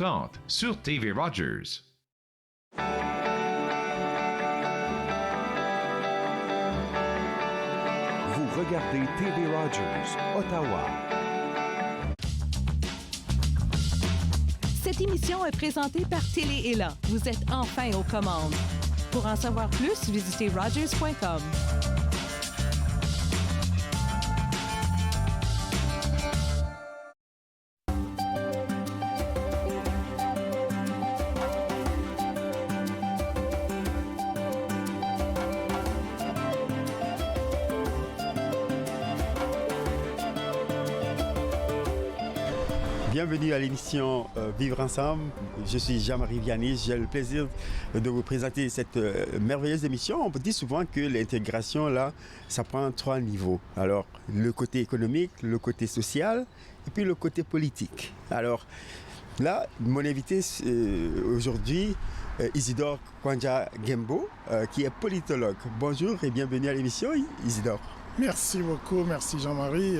30 sur TV Rogers. Vous regardez TV Rogers, Ottawa. Cette émission est présentée par Télé Élan. Vous êtes enfin aux commandes. Pour en savoir plus, visitez rogers.com. Bienvenue à l'émission Vivre Ensemble. Je suis Jean-Marie Vianney. J'ai le plaisir de vous présenter cette merveilleuse émission. On dit souvent que l'intégration, là, ça prend 3 niveaux. Alors, le côté économique, le côté social et puis le côté politique. Alors, là, mon invité aujourd'hui, Isidore Kwanja Gembo, qui est politologue. Bonjour et bienvenue à l'émission, Isidore. Merci beaucoup, merci Jean-Marie.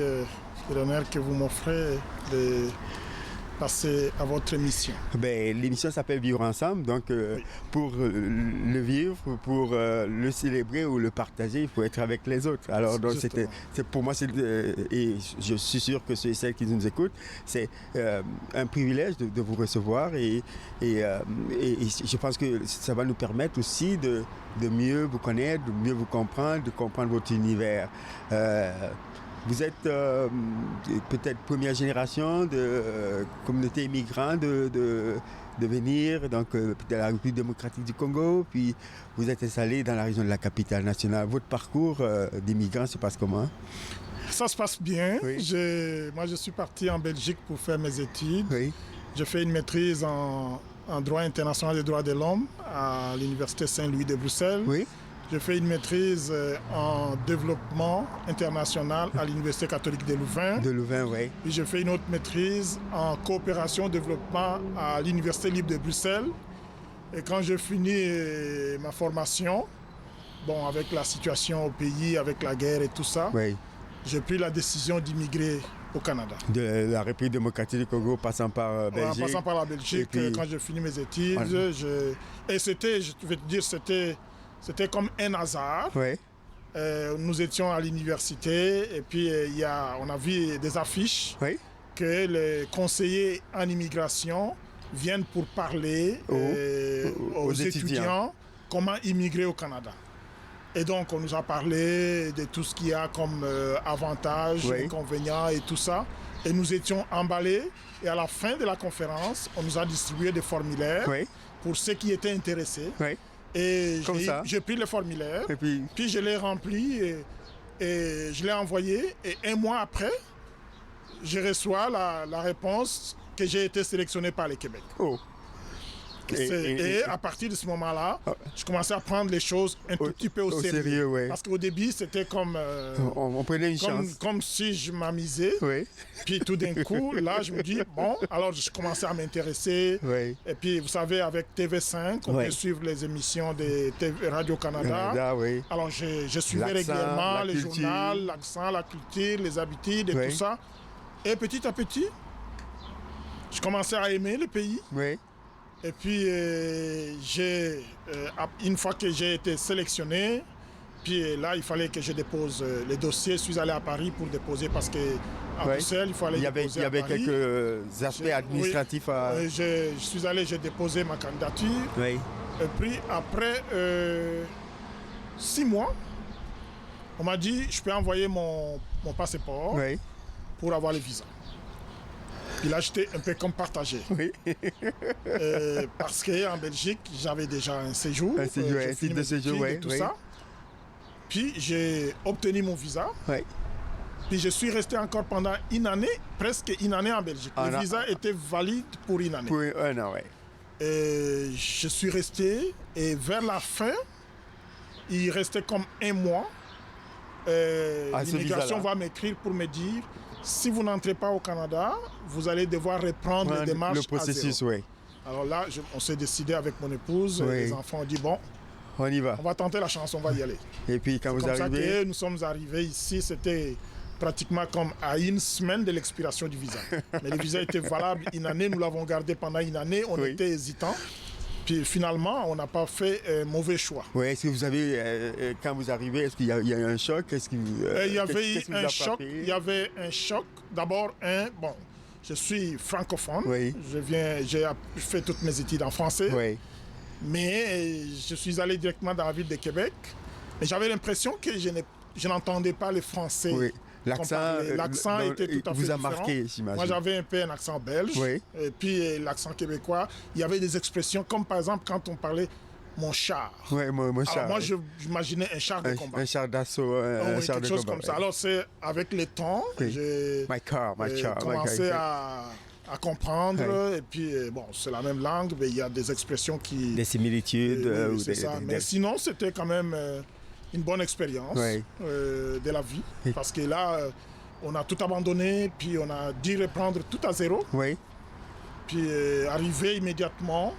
C'est l'honneur que vous m'offrez de passer à votre émission. L'émission s'appelle Vivre Ensemble, donc oui. Pour le vivre, pour le célébrer ou le partager, il faut être avec les autres. Alors donc pour moi, et je suis sûr que ceux et celles qui nous écoutent, c'est un privilège de vous recevoir et je pense que ça va nous permettre aussi de mieux vous connaître, de mieux vous comprendre, de comprendre votre univers. Vous êtes peut-être première génération de communauté immigrante de venir donc, de la République démocratique du Congo, puis vous êtes installé dans la région de la capitale nationale. Votre parcours d'immigrant se passe comment? Ça se passe bien. Oui. Moi, je suis parti en Belgique pour faire mes études. Oui. J'ai fait une maîtrise en droit international des droits de l'homme à l'Université Saint-Louis de Bruxelles. Oui. J'ai fait une maîtrise en développement international à l'Université catholique de Louvain. De Louvain, oui. Puis j'ai fait une autre maîtrise en coopération développement à l'Université libre de Bruxelles. Et quand j'ai fini ma formation, avec la situation au pays, avec la guerre et tout ça, oui. J'ai pris la décision d'immigrer au Canada. De la République démocratique du Congo, passant par Belgique. En passant par la Belgique, puis... quand j'ai fini mes études. Voilà. Et c'était, je vais te dire, c'était comme un hasard. Oui. Nous étions à l'université et puis on a vu des affiches que les conseillers en immigration viennent pour parler aux étudiants comment immigrer au Canada. Et donc on nous a parlé de tout ce qu'il y a comme avantages, inconvénients et tout ça. Et nous étions emballés et à la fin de la conférence, on nous a distribué des formulaires pour ceux qui étaient intéressés. Et j'ai pris le formulaire, et puis je l'ai rempli et je l'ai envoyé. Et un mois après, je reçois la réponse que j'ai été sélectionné par le Québec. Oh. Et à partir de ce moment-là, je commençais à prendre les choses un tout petit peu au sérieux. Ouais. Parce qu'au début, c'était comme, on prenait une chance. Comme si je m'amusais. Oui. Puis tout d'un coup, là, je me dis, alors je commençais à m'intéresser. Oui. Et puis, vous savez, avec TV5, on peut suivre les émissions de Radio-Canada. Oui. Alors, je suivais régulièrement les journaux, l'accent, la culture, les habitudes et tout ça. Et petit à petit, je commençais à aimer le pays. Oui. Et puis, une fois que j'ai été sélectionné, puis là, il fallait que je dépose les dossiers. Je suis allé à Paris pour déposer parce qu'à Bruxelles, il fallait déposer à Paris. Il y avait quelques aspects administratifs à... je suis allé, j'ai déposé ma candidature. Oui. Et puis, après 6 mois, on m'a dit, je peux envoyer mon passeport pour avoir le visa. Puis là, j'étais un peu comme partagé. Oui. Parce qu'en Belgique, j'avais déjà un séjour. Un séjour, un titre de séjour, et tout ça. Puis j'ai obtenu mon visa. Oui. Puis je suis resté encore pendant une année, presque une année en Belgique. Le visa était valide pour une année. Pour un an, oui. Et je suis resté. Et vers la fin, il restait comme un mois. L'immigration va m'écrire pour me dire... Si vous n'entrez pas au Canada, vous allez devoir reprendre les démarches le processus, oui. Alors là, on s'est décidé avec mon épouse, les enfants ont dit on y va. On va tenter la chance, on va y aller. Et puis quand vous arrivez... C'est comme ça que nous sommes arrivés ici, c'était pratiquement comme à une semaine de l'expiration du visa. Mais le visa était valable une année, nous l'avons gardé pendant une année, on était hésitant. Puis finalement, on n'a pas fait un mauvais choix. Oui, est-ce que vous avez, quand vous arrivez, est-ce qu'il y a eu un choc? Il y avait eu un choc. Il y avait un choc. D'abord, je suis francophone. Oui. J'ai fait toutes mes études en français. Oui. Mais je suis allé directement dans la ville de Québec. Mais j'avais l'impression que je n'entendais pas le français. Oui. L'accent était tout à fait vous a différent. Marqué, j'imagine. Moi, j'avais un peu un accent belge. Oui. Et puis l'accent québécois. Il y avait des expressions comme par exemple quand on parlait mon char. Oui, mon char. Alors moi, j'imaginais un char de combat. Un char d'assaut, un char quelque de chose combat. Comme ça. Alors c'est avec le temps, j'ai commencé à comprendre. Et puis c'est la même langue, mais il y a des expressions qui... Des similitudes. C'est ça. Mais sinon, c'était quand même une bonne expérience de la vie. Oui. Parce que là, on a tout abandonné, puis on a dû reprendre tout à zéro. Oui. Puis arrivé immédiatement,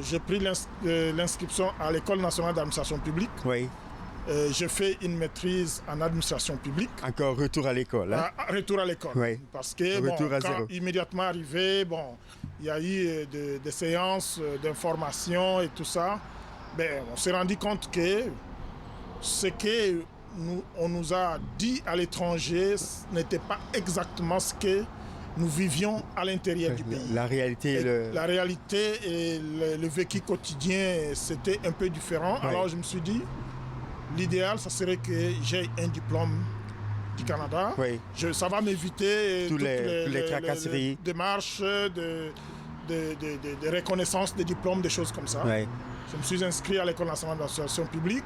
j'ai pris l'inscription à l'École nationale d'administration publique. Oui. J'ai fait une maîtrise en administration publique. Encore retour à l'école. Hein? Retour à l'école. Oui. Parce que quand immédiatement arrivé, il y a eu des séances d'information et tout ça. On s'est rendu compte que ce qu'on nous a dit à l'étranger n'était pas exactement ce que nous vivions à l'intérieur du pays. La réalité, la réalité et le vécu quotidien, c'était un peu différent. Oui. Alors je me suis dit, l'idéal, ça serait que j'ai un diplôme du Canada. Oui. Ça va m'éviter toutes les tracasseries. Les démarches de reconnaissance des diplômes, des choses comme ça. Oui. Je me suis inscrit à l'École nationale d'administration publique.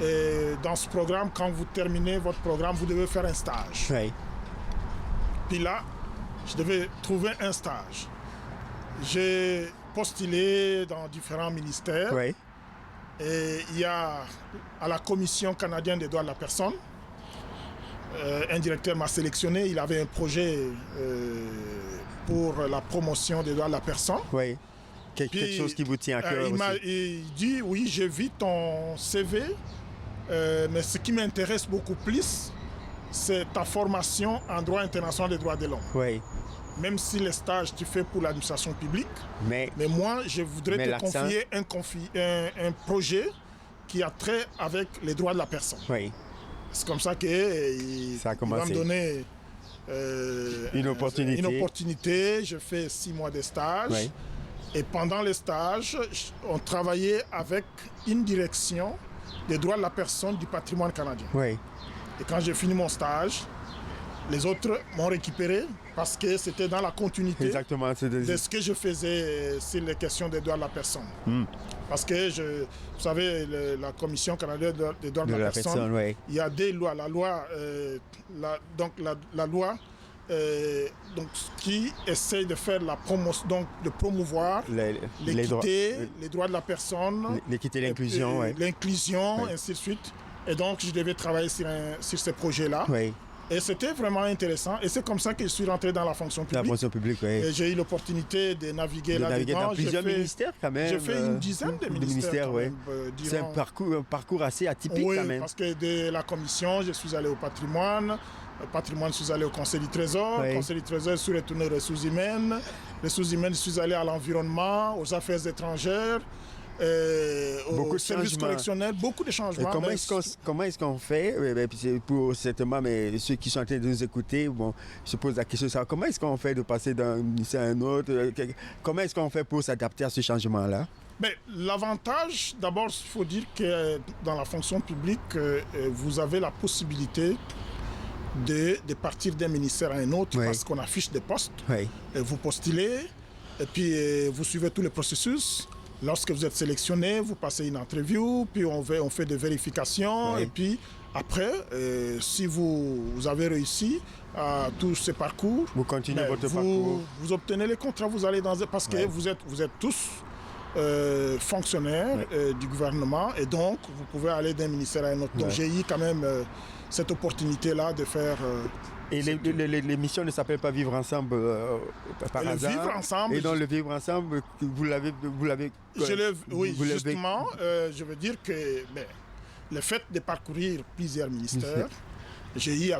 Et dans ce programme, quand vous terminez votre programme, vous devez faire un stage. Oui. Puis là, je devais trouver un stage. J'ai postulé dans différents ministères. Oui. Et il y a à la Commission canadienne des droits de la personne, un directeur m'a sélectionné. Il avait un projet pour la promotion des droits de la personne. Oui. Quelque chose qui vous tient à cœur aussi. Il dit, oui, j'ai vu ton CV, mais ce qui m'intéresse beaucoup plus, c'est ta formation en droit international des droits de l'homme. Oui. Même si les stages tu fais pour l'administration publique, mais moi, je voudrais te confier un projet qui a trait avec les droits de la personne. Oui. C'est comme ça qu'il va me donner une opportunité. Je fais 6 mois de stage. Oui. Et pendant les stages, on travaillait avec une direction des droits de la personne du patrimoine canadien. Oui. Et quand j'ai fini mon stage, les autres m'ont récupéré parce que c'était dans la continuité de ce que je faisais sur les questions des droits de la personne. Parce que, vous savez, la Commission canadienne des droits de la personne, oui. Il y a des lois. La loi, la loi qui essaye de faire la promotion, donc de promouvoir l'équité, les droits de la personne, l'équité, l'inclusion, l'inclusion, ainsi de suite. Et donc, je devais travailler sur ces projets-là. Oui. Et c'était vraiment intéressant. Et c'est comme ça que je suis rentré dans la fonction publique. La fonction publique, oui. Et j'ai eu l'opportunité de naviguer là-dedans. Dans plusieurs ministères, quand même. J'ai fait une dizaine de ministères. Oui. C'est un parcours assez atypique, quand même. Parce que de la commission, je suis allé au patrimoine. Patrimoine, je suis allé au Conseil du Trésor. Oui. Conseil du Trésor, je suis retourné aux ressources humaines. Les ressources humaines, je suis allé à l'environnement, aux affaires étrangères. Au service correctionnel, beaucoup de changements. Comment est-ce qu'on fait, pour certainement ceux qui sont en train de nous écouter, se posent la question, comment est-ce qu'on fait de passer d'un ministère à un autre? Comment est-ce qu'on fait pour s'adapter à ce changement-là? L'avantage, d'abord, il faut dire que dans la fonction publique, vous avez la possibilité de partir d'un ministère à un autre, oui. Parce qu'on affiche des postes. Oui. Et vous postulez, et puis vous suivez tout le processus. Lorsque vous êtes sélectionné, vous passez une interview, puis on fait des vérifications, oui. Et puis après, si vous avez réussi à tous ces parcours, vous continuez votre parcours. Vous obtenez les contrats, vous allez parce que vous êtes tous fonctionnaires du gouvernement, et donc vous pouvez aller d'un ministère à un autre. Donc j'ai eu quand même cette opportunité-là de faire... Et l'émission ne s'appelle pas Vivre ensemble par hasard. Vivre ensemble. Et dans le Vivre ensemble, vous l'avez. Oui, justement, je veux dire que le fait de parcourir plusieurs ministères J'ai eu à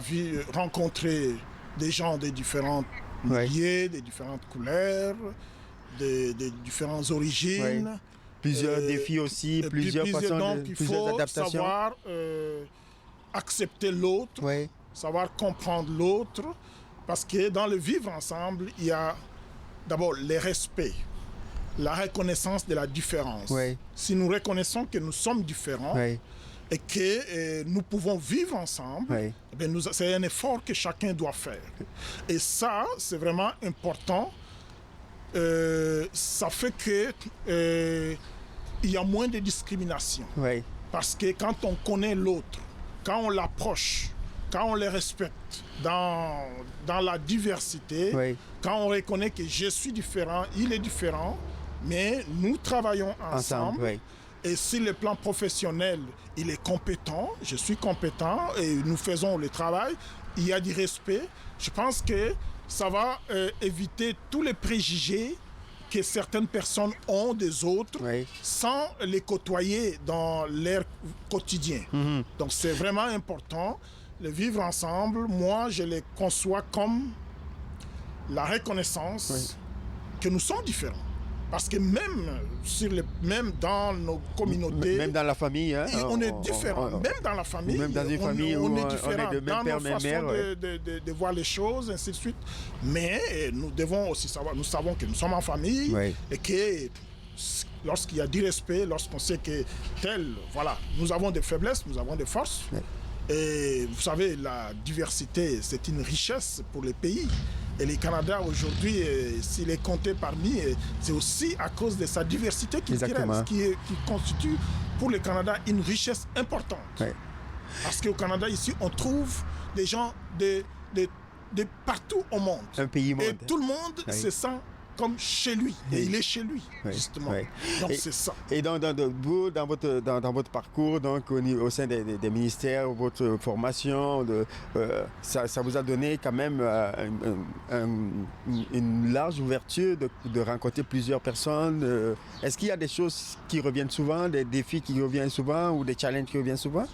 rencontrer des gens des différents milieux, des différentes couleurs, des différentes origines. Plusieurs défis aussi, plusieurs façons, donc, plusieurs adaptations. Il faut savoir accepter l'autre, savoir comprendre l'autre, parce que dans le vivre ensemble, il y a d'abord le respect, la reconnaissance de la différence. Si nous reconnaissons que nous sommes différents et que nous pouvons vivre ensemble, c'est un effort que chacun doit faire. Et ça, c'est vraiment important. Ça fait que il y a moins de discrimination. Parce que quand on connaît l'autre, quand on l'approche, quand on le respecte dans la diversité, quand on reconnaît que je suis différent, il est différent, mais nous travaillons ensemble. Et sur le plan professionnel, il est compétent, je suis compétent et nous faisons le travail, il y a du respect. Je pense que ça va éviter tous les préjugés que certaines personnes ont des autres sans les côtoyer dans leur quotidien. Donc c'est vraiment important. Le vivre ensemble, moi je les conçois comme la reconnaissance que nous sommes différents. Parce que même dans nos communautés... Même dans la famille, hein, on est différents. Même dans la famille, même dans une famille on où est différents on est de même dans père, nos même façons mère. de voir les choses, ainsi de suite. Mais nous devons aussi savoir, nous savons que nous sommes en famille et que lorsqu'il y a du respect, lorsqu'on sait que nous avons des faiblesses, nous avons des forces. Et vous savez, la diversité, c'est une richesse pour les pays. Et le Canada, aujourd'hui, s'il est compté parmi, c'est aussi à cause de sa diversité culturelle, qui constitue pour le Canada une richesse importante. Parce qu'au Canada, ici, on trouve des gens de partout au monde. Un pays monde. Et tout le monde se sent comme chez lui. Et il est chez lui, justement. Donc c'est ça. Et dans votre parcours, donc au sein des ministères, votre formation, ça vous a donné quand même une large ouverture de rencontrer plusieurs personnes. Est-ce qu'il y a des choses qui reviennent souvent, des défis qui reviennent souvent ou des challenges qui reviennent souvent?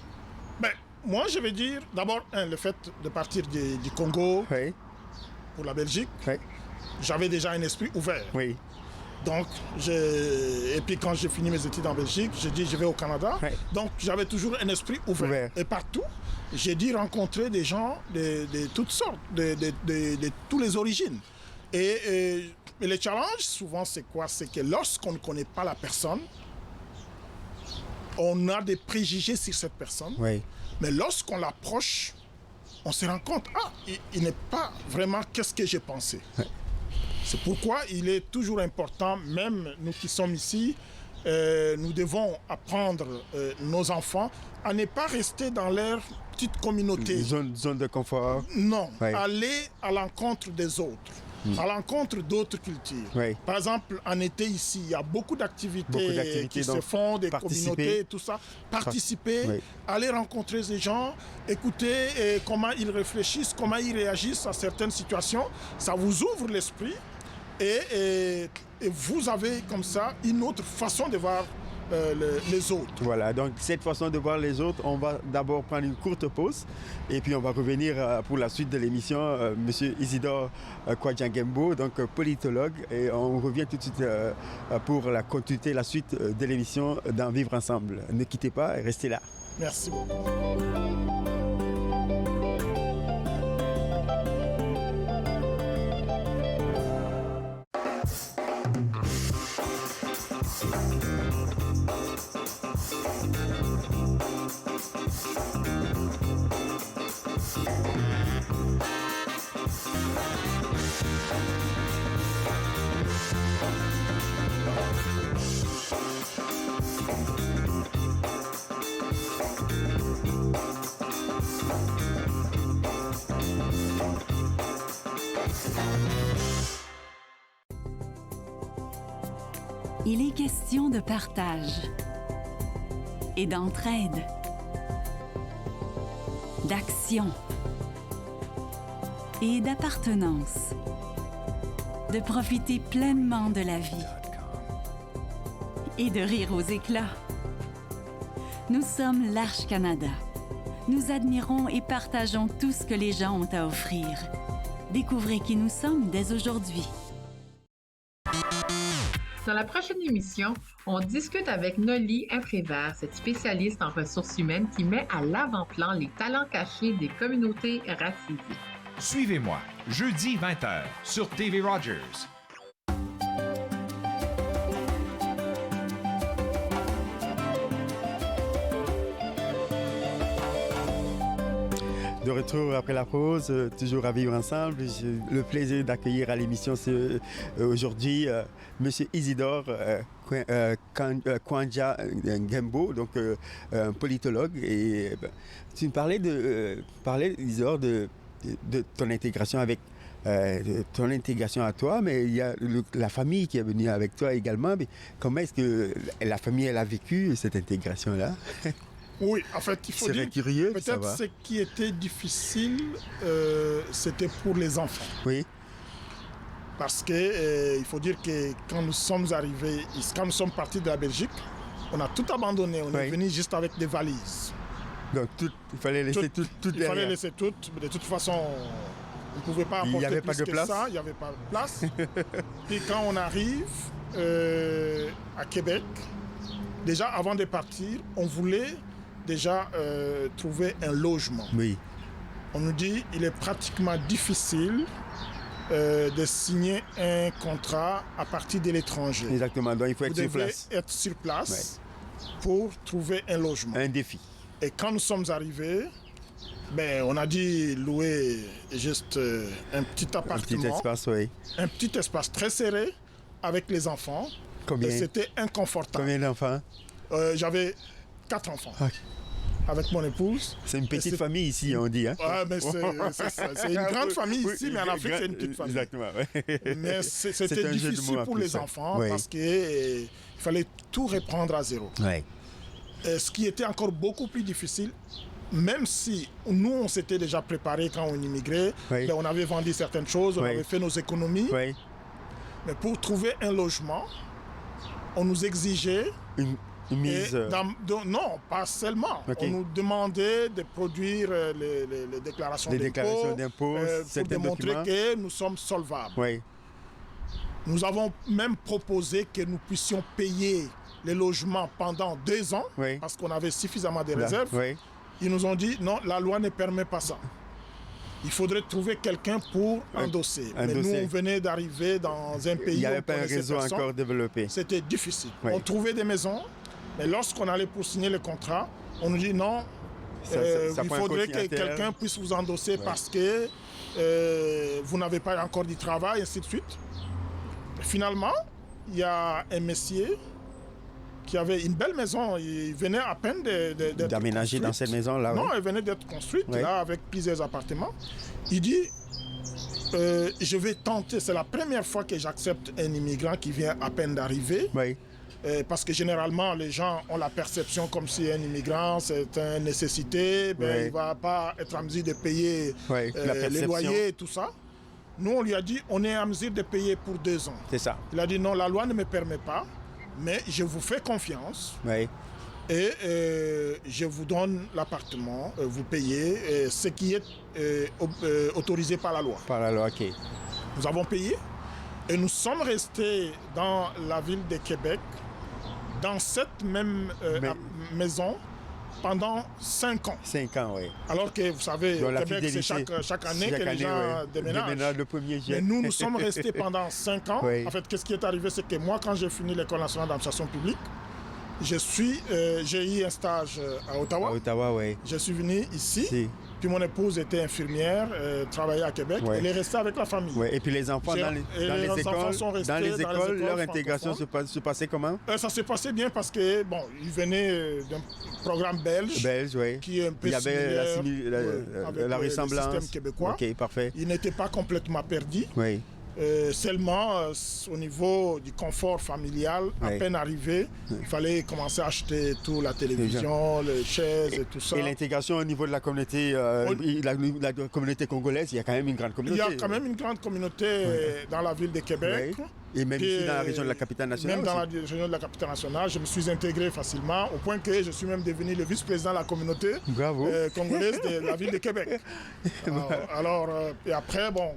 Moi, je vais dire d'abord le fait de partir du Congo pour la Belgique. J'avais déjà un esprit ouvert. Donc, et puis quand j'ai fini mes études en Belgique, j'ai dit je vais au Canada. Donc, j'avais toujours un esprit ouvert. Et partout, j'ai dû rencontrer des gens de toutes sortes, de toutes les origines. Et le challenge, souvent, c'est quoi? C'est que lorsqu'on ne connaît pas la personne, on a des préjugés sur cette personne. Mais lorsqu'on l'approche, on se rend compte, il n'est pas vraiment qu'est-ce que j'ai pensé. C'est pourquoi il est toujours important, même nous qui sommes ici, nous devons apprendre nos enfants à ne pas rester dans leur petite communauté. Zone de confort. Non, aller à l'encontre des autres, à l'encontre d'autres cultures. Par exemple, en été ici, il y a beaucoup d'activités qui se font, des communautés et tout ça. Participer, aller rencontrer ces gens, écouter comment ils réfléchissent, comment ils réagissent à certaines situations. Ça vous ouvre l'esprit. Et vous avez comme ça une autre façon de voir les autres. Voilà, donc cette façon de voir les autres, on va d'abord prendre une courte pause et puis on va revenir pour la suite de l'émission. Monsieur Isidore Kwadjangembo, donc politologue, et on revient tout de suite pour la continuité, la suite de l'émission d'En Vivre Ensemble. Ne quittez pas et restez là. Merci beaucoup. Il est question de partage et d'entraide, d'action et d'appartenance, de profiter pleinement de la vie et de rire aux éclats. Nous sommes l'Arche Canada, Nous admirons et partageons tout ce que les gens ont à offrir. Découvrez qui nous sommes dès aujourd'hui. Dans la prochaine émission, on discute avec Nolly Imprévert, cette spécialiste en ressources humaines qui met à l'avant-plan les talents cachés des communautés racisées. Suivez-moi, jeudi 20h sur TV Rogers. De retour après la pause, toujours à vivre ensemble. J'ai le plaisir d'accueillir à l'émission aujourd'hui M. Isidore Kwanja Ngembo, donc un politologue. Et tu me parlais, Isidore, de ton intégration avec ton intégration à toi, mais il y a la famille qui est venue avec toi également. Mais comment est-ce que la famille elle a vécu cette intégration-là? Oui, en fait, il faut dire curieux, peut-être ce qui était difficile, c'était pour les enfants. Oui. Parce que il faut dire que quand nous sommes arrivés, quand nous sommes partis de la Belgique, on a tout abandonné. On est venu juste avec des valises. Donc il fallait laisser tout derrière. Il fallait laisser tout. Mais de toute façon, on ne pouvait pas apporter plus que ça. Il n'y avait pas de place. Puis quand on arrive à Québec, déjà avant de partir, on voulait déjà trouver un logement. Oui. On nous dit qu'il est pratiquement difficile de signer un contrat à partir de l'étranger. Exactement, donc il faut être sur place. Être sur place pour trouver un logement. Un défi. Et quand nous sommes arrivés, on a dit louer juste un petit appartement. Un petit espace, oui. Un petit espace très serré avec les enfants. Combien? Et c'était inconfortable. Combien d'enfants? J'avais 4 enfants. Okay. Avec mon épouse. C'est une petite famille ici, on dit. Hein? Ouais, mais c'est une grande famille ici, mais en Afrique, c'est une petite famille. Exactement, ouais. Mais c'était difficile pour les enfants parce qu'il fallait tout reprendre à zéro. Ouais. Et ce qui était encore beaucoup plus difficile, même si nous, on s'était déjà préparés quand on immigrait, on avait vendu certaines choses, on avait fait nos économies, mais pour trouver un logement, on nous exigeait... Une mise... non, pas seulement. On nous demandait de produire les déclarations d'impôts pour démontrer que nous sommes solvables. Oui. Nous avons même proposé que nous puissions payer les logements pendant 2 ans parce qu'on avait suffisamment de réserves. Ils nous ont dit non, la loi ne permet pas ça. Il faudrait trouver quelqu'un pour endosser. Mais nous, on venait d'arriver dans un pays où il n'y avait pas un réseau encore développé. C'était difficile. On trouvait des maisons. Mais lorsqu'on allait pour signer le contrat, on nous dit non, il faudrait que quelqu'un puisse vous endosser parce que vous n'avez pas encore du travail, et ainsi de suite. Finalement, il y a un monsieur qui avait une belle maison. Il venait à peine d'aménager dans cette maison-là. Non, elle venait d'être construite, là, avec plusieurs appartements. Il dit, je vais tenter, c'est la première fois que j'accepte un immigrant qui vient à peine d'arriver. Parce que généralement, les gens ont la perception comme si un immigrant, c'est une nécessité, il ne va pas être en mesure de payer les loyers et tout ça. Nous, on lui a dit, on est en mesure de payer pour 2 ans. C'est ça. Il a dit, non, la loi ne me permet pas, mais je vous fais confiance. Et je vous donne l'appartement, vous payez ce qui est autorisé par la loi. Par la loi, ok. Nous avons payé et nous sommes restés dans la ville de Québec, dans cette même maison, pendant 5 ans. 5 ans, oui. Alors que, vous savez, au Québec, c'est chaque année que les gens déménagent. Le 1er juillet. Mais nous sommes restés pendant 5 ans. En fait, qu'est-ce qui est arrivé, c'est que moi, quand j'ai fini l'École nationale d'administration publique, j'ai eu un stage à Ottawa. À Ottawa, oui. Je suis venu ici. Puis mon épouse était infirmière, travaillait à Québec. Elle est restée avec la famille. Et puis les enfants dans les écoles, leur intégration se passait comment? Ça se passait bien parce que, ils venaient d'un programme belge. Qui est un peu la ressemblance. Le système québécois. Ok, parfait. Ils n'étaient pas complètement perdus. Seulement, au niveau du confort familial, à peine arrivé, il fallait commencer à acheter tout, la télévision, les chaises et tout ça. Et l'intégration au niveau de la communauté, la communauté congolaise, il y a quand même une grande communauté. Il y a quand même une grande communauté dans la ville de Québec. Et même ici dans la région de la capitale nationale. Même dans la région de la capitale nationale, je me suis intégré facilement, au point que je suis même devenu le vice-président de la communauté congolaise de la ville de Québec. Et après, bon,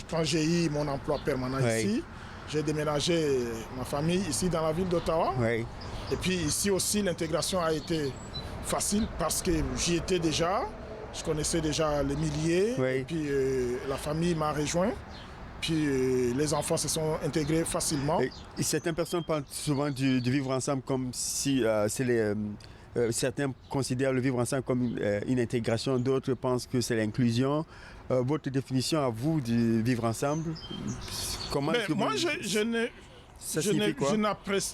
quand j'ai eu mon emploi permanent ici, j'ai déménagé ma famille ici dans la ville d'Ottawa. Et puis ici aussi, l'intégration a été facile parce que j'y étais déjà, je connaissais déjà les milliers, et puis la famille m'a rejoint. Puis les enfants se sont intégrés facilement. Et certaines personnes parlent souvent du vivre ensemble comme si certains considèrent le vivre ensemble comme une intégration, d'autres pensent que c'est l'inclusion. Votre définition à vous du vivre ensemble, comment est-ce que moi,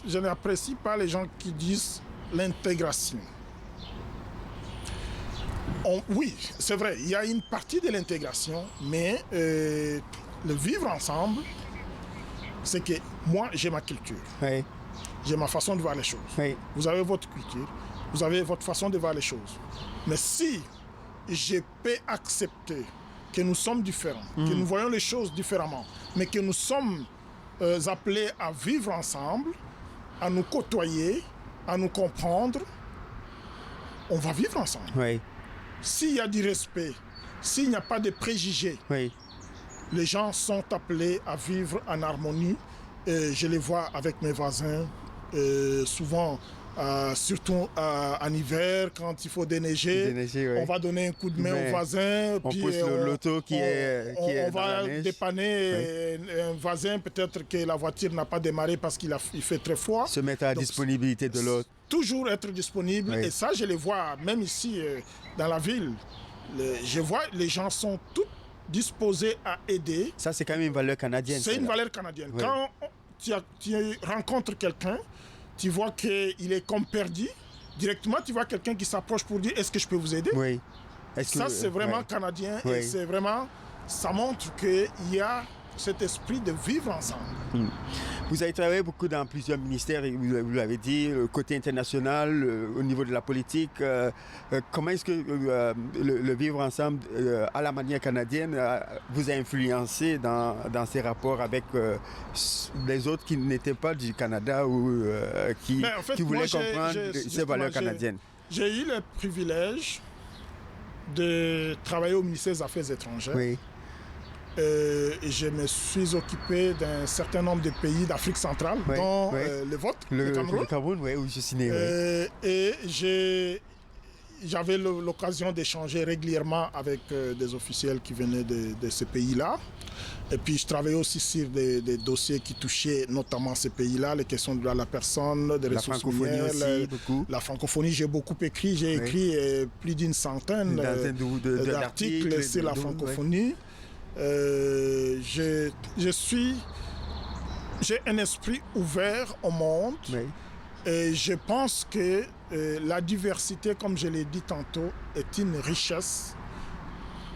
je n'apprécie pas les gens qui disent l'intégration. Oui, c'est vrai, il y a une partie de l'intégration, mais le vivre ensemble, c'est que moi, j'ai ma culture. J'ai ma façon de voir les choses. Vous avez votre culture, vous avez votre façon de voir les choses. Mais si je peux accepter que nous sommes différents, que nous voyons les choses différemment, mais que nous sommes appelés à vivre ensemble, à nous côtoyer, à nous comprendre, on va vivre ensemble. S'il y a du respect, s'il n'y a pas de préjugés, les gens sont appelés à vivre en harmonie. Je les vois avec mes voisins, souvent, surtout en hiver, quand il faut déneiger, on va donner un coup de main aux voisins. On pousse l'auto qui est on va dépanner un voisin, peut-être que la voiture n'a pas démarré parce qu'il fait très froid. Se mettre à la disponibilité de l'autre. Toujours être disponible. Et ça, je les vois, même ici, dans la ville. Je vois, les gens sont tous disposés à aider. Ça, c'est quand même une valeur canadienne. C'est une valeur canadienne. Quand tu rencontres quelqu'un, tu vois qu'il est comme perdu, directement tu vois quelqu'un qui s'approche pour dire « Est-ce que je peux vous aider ?» Ça, c'est vraiment canadien et c'est vraiment, ça montre qu'il y a cet esprit de vivre ensemble. Vous avez travaillé beaucoup dans plusieurs ministères, vous l'avez dit, côté international, au niveau de la politique. Comment est-ce que le vivre ensemble à la manière canadienne vous a influencé dans ces rapports avec les autres qui n'étaient pas du Canada ou qui voulaient comprendre ces valeurs canadiennes? J'ai eu le privilège de travailler au ministère des Affaires étrangères. Je me suis occupé d'un certain nombre de pays d'Afrique centrale, dont le vôtre, le Cameroun. Le Cameroun, où je suis né. Et j'avais l'occasion d'échanger régulièrement avec des officiels qui venaient de ces pays-là. Et puis je travaillais aussi sur des dossiers qui touchaient notamment ces pays-là, les questions de la personne, des ressources minières. La francophonie, j'ai beaucoup écrit. J'ai écrit plus d'une centaine d'articles sur la francophonie. J'ai un esprit ouvert au monde et je pense que la diversité, comme je l'ai dit tantôt, est une richesse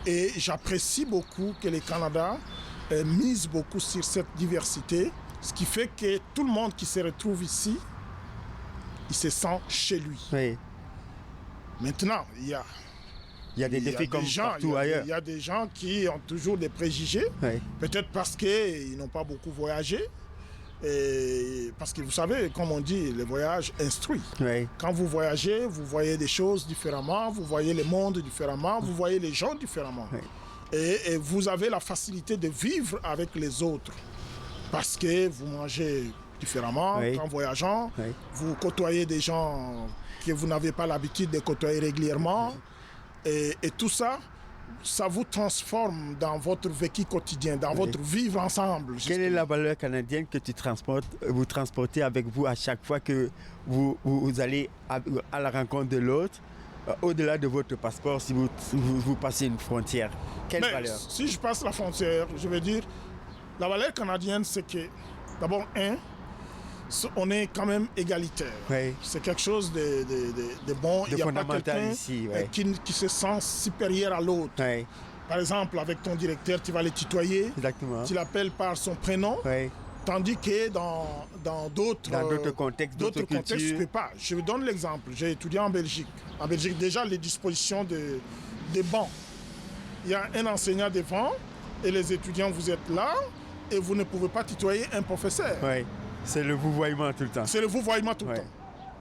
et j'apprécie beaucoup que le Canada mise beaucoup sur cette diversité, ce qui fait que tout le monde qui se retrouve ici, il se sent chez lui. Maintenant, il y a des défis comme partout ailleurs. Il y a des gens qui ont toujours des préjugés, peut-être parce qu'ils n'ont pas beaucoup voyagé. Et parce que vous savez, comme on dit, le voyage instruit. Quand vous voyagez, vous voyez des choses différemment, vous voyez le monde différemment, vous voyez les gens différemment. Et vous avez la facilité de vivre avec les autres parce que vous mangez différemment en voyageant, vous côtoyez des gens que vous n'avez pas l'habitude de côtoyer régulièrement. Et tout ça, ça vous transforme dans votre vécu quotidien, dans votre vivre ensemble. Quelle est la valeur canadienne que vous transportez avec vous à chaque fois que vous allez à la rencontre de l'autre, au-delà de votre passeport, si vous passez une frontière? Quelle valeur? Si je passe la frontière, je veux dire, la valeur canadienne, c'est que, d'abord, on est quand même égalitaire. C'est quelque chose de bon. De fondamental ici. Qui se sent supérieur à l'autre. Par exemple, avec ton directeur, tu vas le tutoyer. Exactement. Tu l'appelles par son prénom. Oui. Tandis que dans d'autres contextes, d'autres cultures, tu ne peux pas. Je vous donne l'exemple. J'ai étudié en Belgique. En Belgique, déjà, les dispositions des bancs. Il y a un enseignant devant et les étudiants, vous êtes là et vous ne pouvez pas tutoyer un professeur. Oui, c'est le vouvoiement tout le temps. C'est le vouvoiement tout le temps.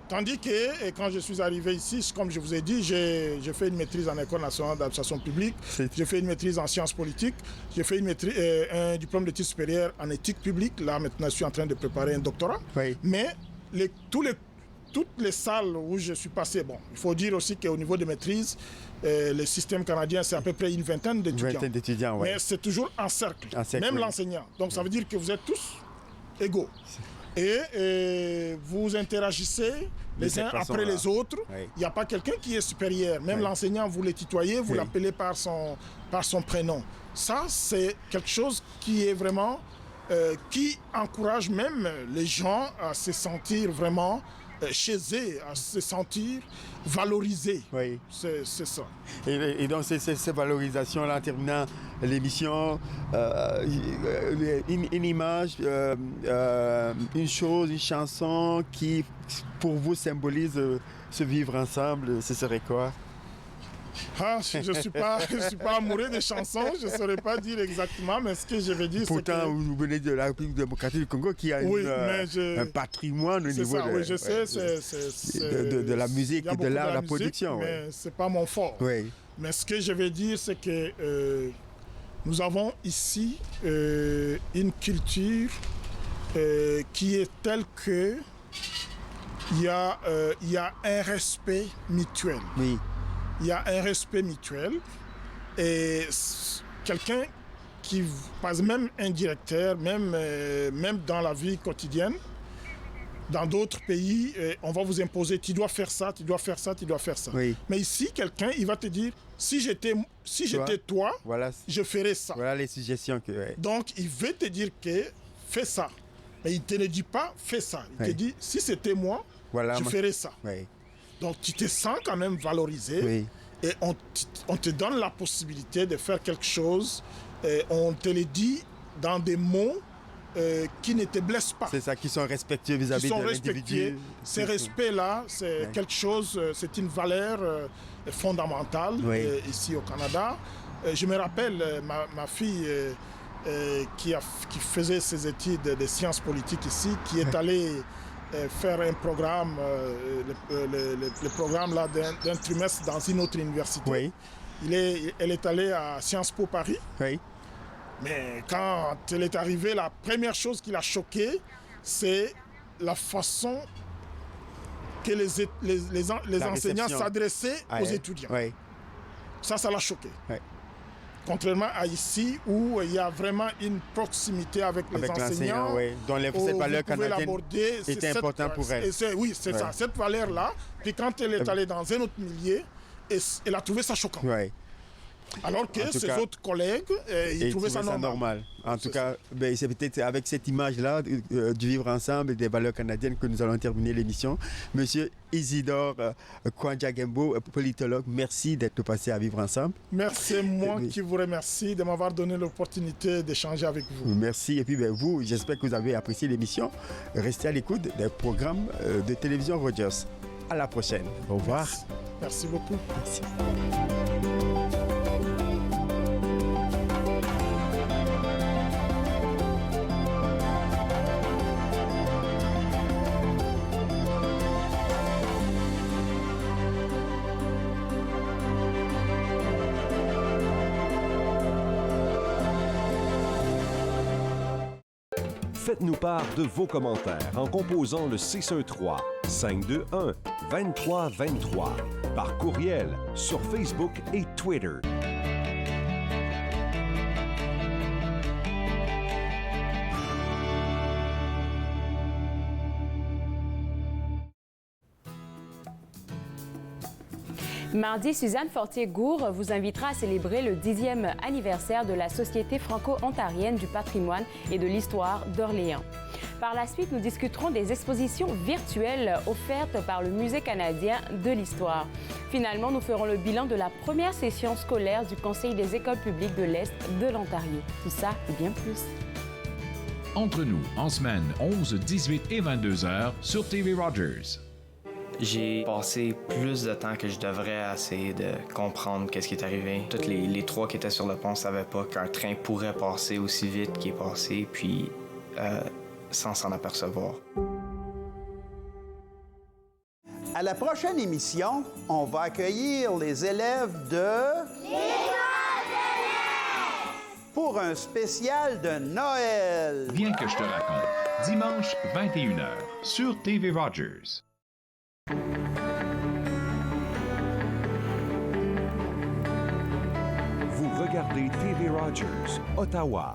Tandis que quand je suis arrivé ici, comme je vous ai dit, j'ai fait une maîtrise en École nationale d'administration publique, j'ai fait une maîtrise en sciences politiques, j'ai fait un diplôme d'études supérieures en éthique publique. Là, maintenant, je suis en train de préparer un doctorat. Oui. Mais toutes les salles où je suis passé, bon, il faut dire aussi qu'au niveau de maîtrise, le système canadien, c'est à peu près une vingtaine d'étudiants. Une vingtaine d'étudiants, oui. Mais c'est toujours en cercle, même l'enseignant. Donc, ça veut dire que vous êtes tous égaux. Et vous interagissez les uns après les autres. Il n'y a pas quelqu'un qui est supérieur. Même l'enseignant, vous le tutoyez, vous l'appelez par son prénom. Ça, c'est quelque chose qui est vraiment... qui encourage même les gens à se sentir vraiment chez eux, à se sentir valorisés. Oui. C'est ça. Et donc, ces valorisations-là, en terminant l'émission, une image, une chose, une chanson qui, pour vous, symbolise ce vivre ensemble, ce serait quoi? Je ne suis pas amoureux des chansons, je ne saurais pas dire exactement, mais ce que je veux dire, c'est que... Pourtant, vous venez de la République démocratique du Congo qui a un patrimoine au niveau de la musique et de l'art, de la production. Mais ce n'est pas mon fort. Oui. Mais ce que je veux dire, c'est que nous avons ici une culture qui est telle que il y a un respect mutuel. Oui. Il y a un respect mutuel et quelqu'un qui passe, même un directeur, même dans la vie quotidienne, dans d'autres pays, on va vous imposer, tu dois faire ça, tu dois faire ça, tu dois faire ça. Oui. Mais ici, quelqu'un, il va te dire, si j'étais toi, voilà, je ferais ça. Voilà les suggestions que... Ouais. Donc, il veut te dire que fais ça. Mais il ne te le dit pas, fais ça. Il te dit, si c'était moi, je ferais ça. Oui. Donc, tu te sens quand même valorisé et on te donne la possibilité de faire quelque chose. Et on te le dit dans des mots qui ne te blessent pas. C'est ça, qui sont respectueux vis-à-vis de l'individu. Ces respects-là, c'est quelque chose, c'est une valeur fondamentale ici au Canada. Je me rappelle, ma fille qui faisait ses études de sciences politiques ici, qui est allée... faire un programme, le programme là d'un trimestre dans une autre université. Oui. Elle est allée à Sciences Po Paris. Oui. Mais quand elle est arrivée, la première chose qui l'a choquée, c'est la façon que les enseignants s'adressaient aux étudiants. Oui. Ça l'a choquée. Oui. Contrairement à ici, où il y a vraiment une proximité avec les enseignants, dont cette valeur canadienne était importante pour elle. Oui, c'est ça, cette valeur-là. Puis quand elle est allée dans un autre milieu, elle a trouvé ça choquant. Ouais. Alors que ses autres collègues, ils trouvaient ça normal. En tout cas, c'est peut-être avec cette image-là du vivre ensemble et des valeurs canadiennes que nous allons terminer l'émission. Monsieur Isidore Kouandja-Gembo, politologue, merci d'être passé à Vivre ensemble. Merci, moi qui vous remercie de m'avoir donné l'opportunité d'échanger avec vous. Merci. Et puis vous, j'espère que vous avez apprécié l'émission. Restez à l'écoute des programmes de télévision Rogers. À la prochaine. Au revoir. Merci beaucoup. Merci. Faites-nous part de vos commentaires en composant le 613-521-2323 par courriel sur Facebook et Twitter. Mardi, Suzanne Fortier-Gourde vous invitera à célébrer le 10e anniversaire de la Société franco-ontarienne du patrimoine et de l'histoire d'Orléans. Par la suite, nous discuterons des expositions virtuelles offertes par le Musée canadien de l'histoire. Finalement, nous ferons le bilan de la première session scolaire du Conseil des écoles publiques de l'Est de l'Ontario. Tout ça et bien plus. Entre nous, en semaine, 11, 18 et 22 heures sur TV Rogers. J'ai passé plus de temps que je devrais à essayer de comprendre qu'est-ce qui est arrivé. Tous les trois qui étaient sur le pont ne savaient pas qu'un train pourrait passer aussi vite qu'il est passé, puis sans s'en apercevoir. À la prochaine émission, on va accueillir les élèves de... L'École de l'Est! Pour un spécial de Noël. Viens que je te raconte. Dimanche, 21h, sur TV Rogers. Vous regardez TV Rogers, Ottawa.